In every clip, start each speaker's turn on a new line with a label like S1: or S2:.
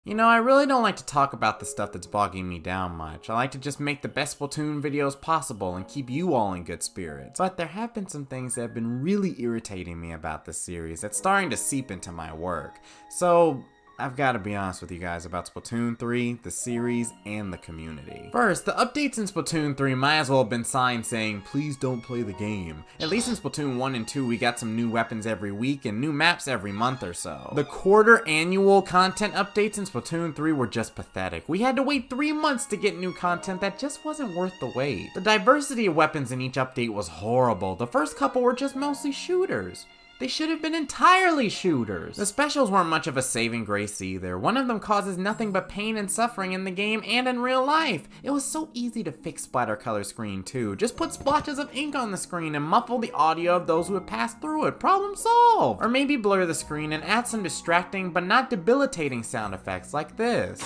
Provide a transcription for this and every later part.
S1: You know, I really don't like to talk about the stuff that's bogging me down much. I like to just make the best Splatoon videos possible and keep you all in good spirits. But there have been some things that have been really irritating me about this series that's starting to seep into my work. So I've got to be honest with you guys about Splatoon 3, the series, and the community. First, the updates in Splatoon 3 might as well have been signs saying, please don't play the game. At least in Splatoon 1 and 2, we got some new weapons every week and new maps every month or so. The quarter annual content updates in Splatoon 3 were just pathetic. We had to wait 3 months to get new content that just wasn't worth the wait. The diversity of weapons in each update was horrible. The first couple were just mostly shooters. They should have been entirely shooters. The specials weren't much of a saving grace either. One of them causes nothing but pain and suffering in the game and in real life. It was so easy to fix splatter color screen too. Just put splotches of ink on the screen and muffle the audio of those who have passed through it. Problem solved. Or maybe blur the screen and add some distracting but not debilitating sound effects like this.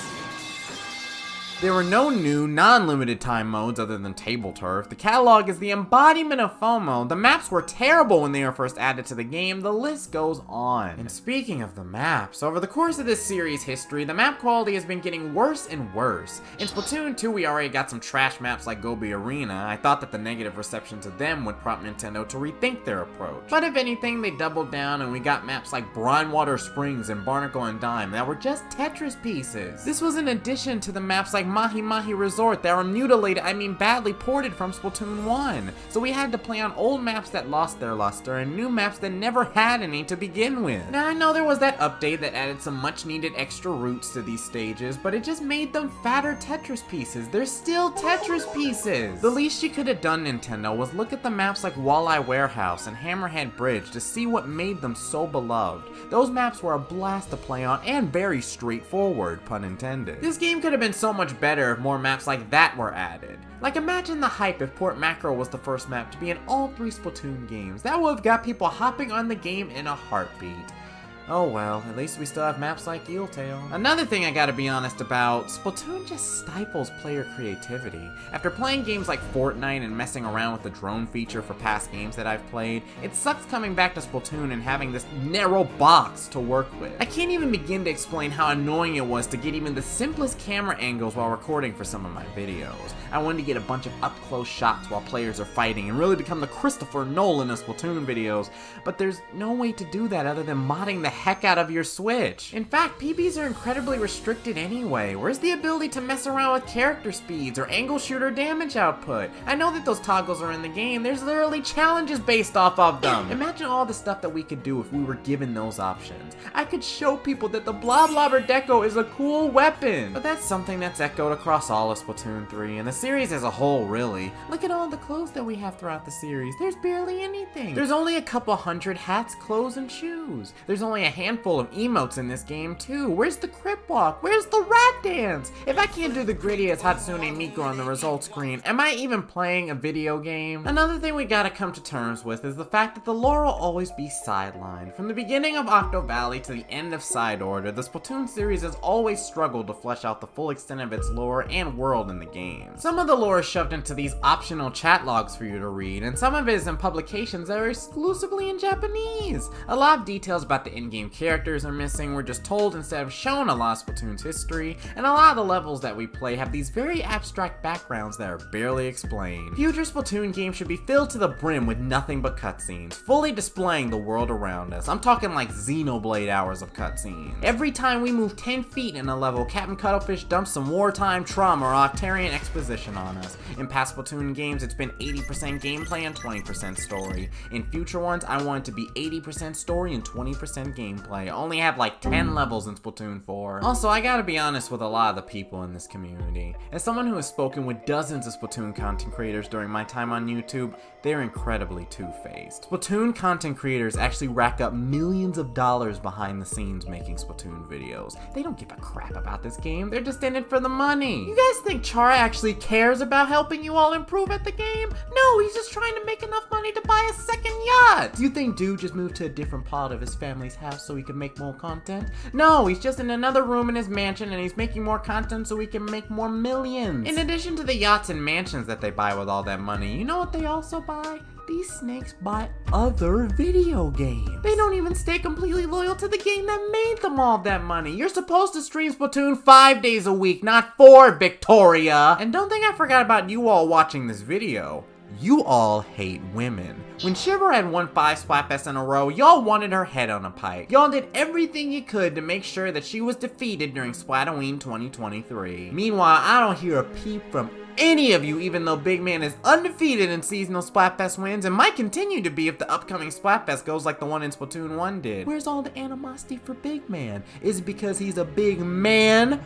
S1: There were no new, non-limited time modes other than Table Turf. The catalog is the embodiment of FOMO. The maps were terrible when they were first added to the game. The list goes on. And speaking of the maps, over the course of this series' history, the map quality has been getting worse and worse. In Splatoon 2, we already got some trash maps like Gobi Arena. I thought that the negative reception to them would prompt Nintendo to rethink their approach. But if anything, they doubled down and we got maps like Brinewater Springs and Barnacle and Dime that were just Tetris pieces. This was in addition to the maps like Mahi Mahi Resort that were badly ported from Splatoon 1. So we had to play on old maps that lost their luster and new maps that never had any to begin with. Now I know there was that update that added some much needed extra routes to these stages, but it just made them fatter Tetris pieces. They're still Tetris pieces! The least you could have done, Nintendo, was look at the maps like Walleye Warehouse and Hammerhead Bridge to see what made them so beloved. Those maps were a blast to play on and very straightforward, pun intended. This game could have been so much better if more maps like that were added. Like, imagine the hype if Port Mackerel was the first map to be in all 3 Splatoon games. That would have got people hopping on the game in a heartbeat. Oh well, at least we still have maps like Eeltail. Another thing I gotta be honest about, Splatoon just stifles player creativity. After playing games like Fortnite and messing around with the drone feature for past games that I've played, it sucks coming back to Splatoon and having this narrow box to work with. I can't even begin to explain how annoying it was to get even the simplest camera angles while recording for some of my videos. I wanted to get a bunch of up-close shots while players are fighting and really become the Christopher Nolan of Splatoon videos, but there's no way to do that other than modding the heck out of your Switch. In fact, PBs are incredibly restricted anyway. Where's the ability to mess around with character speeds or angle shooter damage output? I know that those toggles are in the game. There's literally challenges based off of them. Imagine all the stuff that we could do if we were given those options. I could show people that the Blob Lobber Deco is a cool weapon. But that's something that's echoed across all of Splatoon 3 and the series as a whole, really. Look at all the clothes that we have throughout the series. There's barely anything. There's only a couple hundred hats, clothes, and shoes. There's only a handful of emotes in this game too. Where's the Crip Walk? Where's the Rat Dance? If I can't do the gritty as Hatsune Miku on the results screen, am I even playing a video game? Another thing we gotta come to terms with is the fact that the lore will always be sidelined. From the beginning of Octo Valley to the end of Side Order, the Splatoon series has always struggled to flesh out the full extent of its lore and world in the game. Some of the lore is shoved into these optional chat logs for you to read, and some of it is in publications that are exclusively in Japanese. A lot of details about the in-game characters are missing. We're just told instead of shown a lot of Splatoon's history, and a lot of the levels that we play have these very abstract backgrounds that are barely explained. Future Splatoon games should be filled to the brim with nothing but cutscenes, fully displaying the world around us. I'm talking like Xenoblade hours of cutscenes. Every time we move 10 feet in a level, Captain Cuttlefish dumps some wartime trauma or Octarian exposition on us. In past Splatoon games, it's been 80% gameplay and 20% story. In future ones, I want it to be 80% story and 20% gameplay. I only have like 10 levels in Splatoon 4. Also, I gotta be honest with a lot of the people in this community. As someone who has spoken with dozens of Splatoon content creators during my time on YouTube, they're incredibly two-faced. Splatoon content creators actually rack up millions of dollars behind the scenes making Splatoon videos. They don't give a crap about this game, they're just in it for the money. You guys think Chara actually cares about helping you all improve at the game? No, he's just trying to make enough money to buy a second yacht! Do you think Dude just moved to a different part of his family's house so he can make more content? No, he's just in another room in his mansion and he's making more content so he can make more millions. In addition to the yachts and mansions that they buy with all that money, you know what they also buy? these snakes buy other video games. They don't even stay completely loyal to the game that made them all that money. You're supposed to stream Splatoon 5 days a week, not 4, Victoria. And don't think I forgot about you all watching this video. You all hate women. When Shiver had won 5 Splatfests in a row, y'all wanted her head on a pike. Y'all did everything you could to make sure that she was defeated during Splatoon 2023. Meanwhile, I don't hear a peep from any of you, even though Big Man is undefeated in seasonal Splatfest wins and might continue to be if the upcoming Splatfest goes like the one in Splatoon 1 did. Where's all the animosity for Big Man? Is it because he's a big man?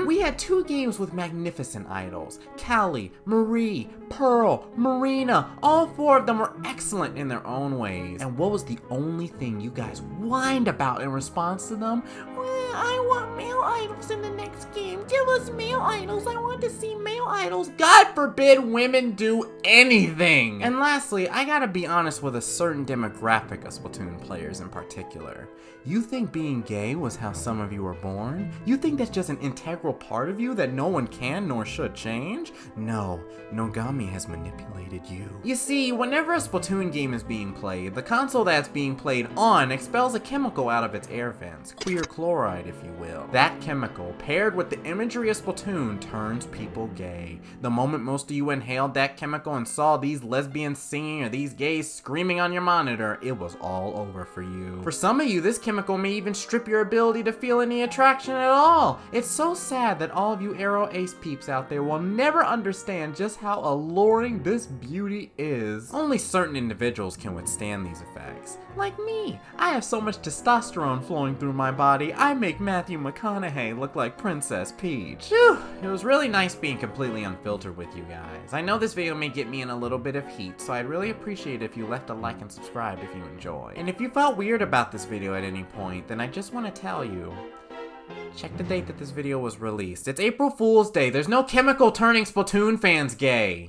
S1: We had 2 games with magnificent idols. Callie, Marie, Pearl, Marina, all 4 of them were excellent in their own ways. And what was the only thing you guys whined about in response to them? Well, I want male idols in the next game. Give us male idols. I want to see male idols. God forbid women do anything. And lastly, I gotta be honest with a certain demographic of Splatoon players in particular. You think being gay was how some of you were born? You think that's just an integral part of you that no one can nor should change? No, Nogami has manipulated you. You see, whenever a Splatoon game is being played, the console that's being played on expels a chemical out of its air vents, queer chloride if you will. That chemical, paired with the imagery of Splatoon, turns people gay. The moment most of you inhaled that chemical and saw these lesbians singing or these gays screaming on your monitor, it was all over for you. For some of you, this chemical may even strip your ability to feel any attraction at all. It's so sad that all of you Aero Ace peeps out there will never understand just how alluring this beauty is. Only certain individuals can withstand these effects. Like me. I have so much testosterone flowing through my body, I make Matthew McConaughey look like Princess Peach. Phew, it was really nice being completely unfiltered with you guys. I know this video may get me in a little bit of heat, so I'd really appreciate it if you left a like and subscribe if you enjoy. And if you felt weird about this video at any point, then I just want to tell you, check the date that this video was released. It's April Fool's Day. There's no chemical turning Splatoon fans gay.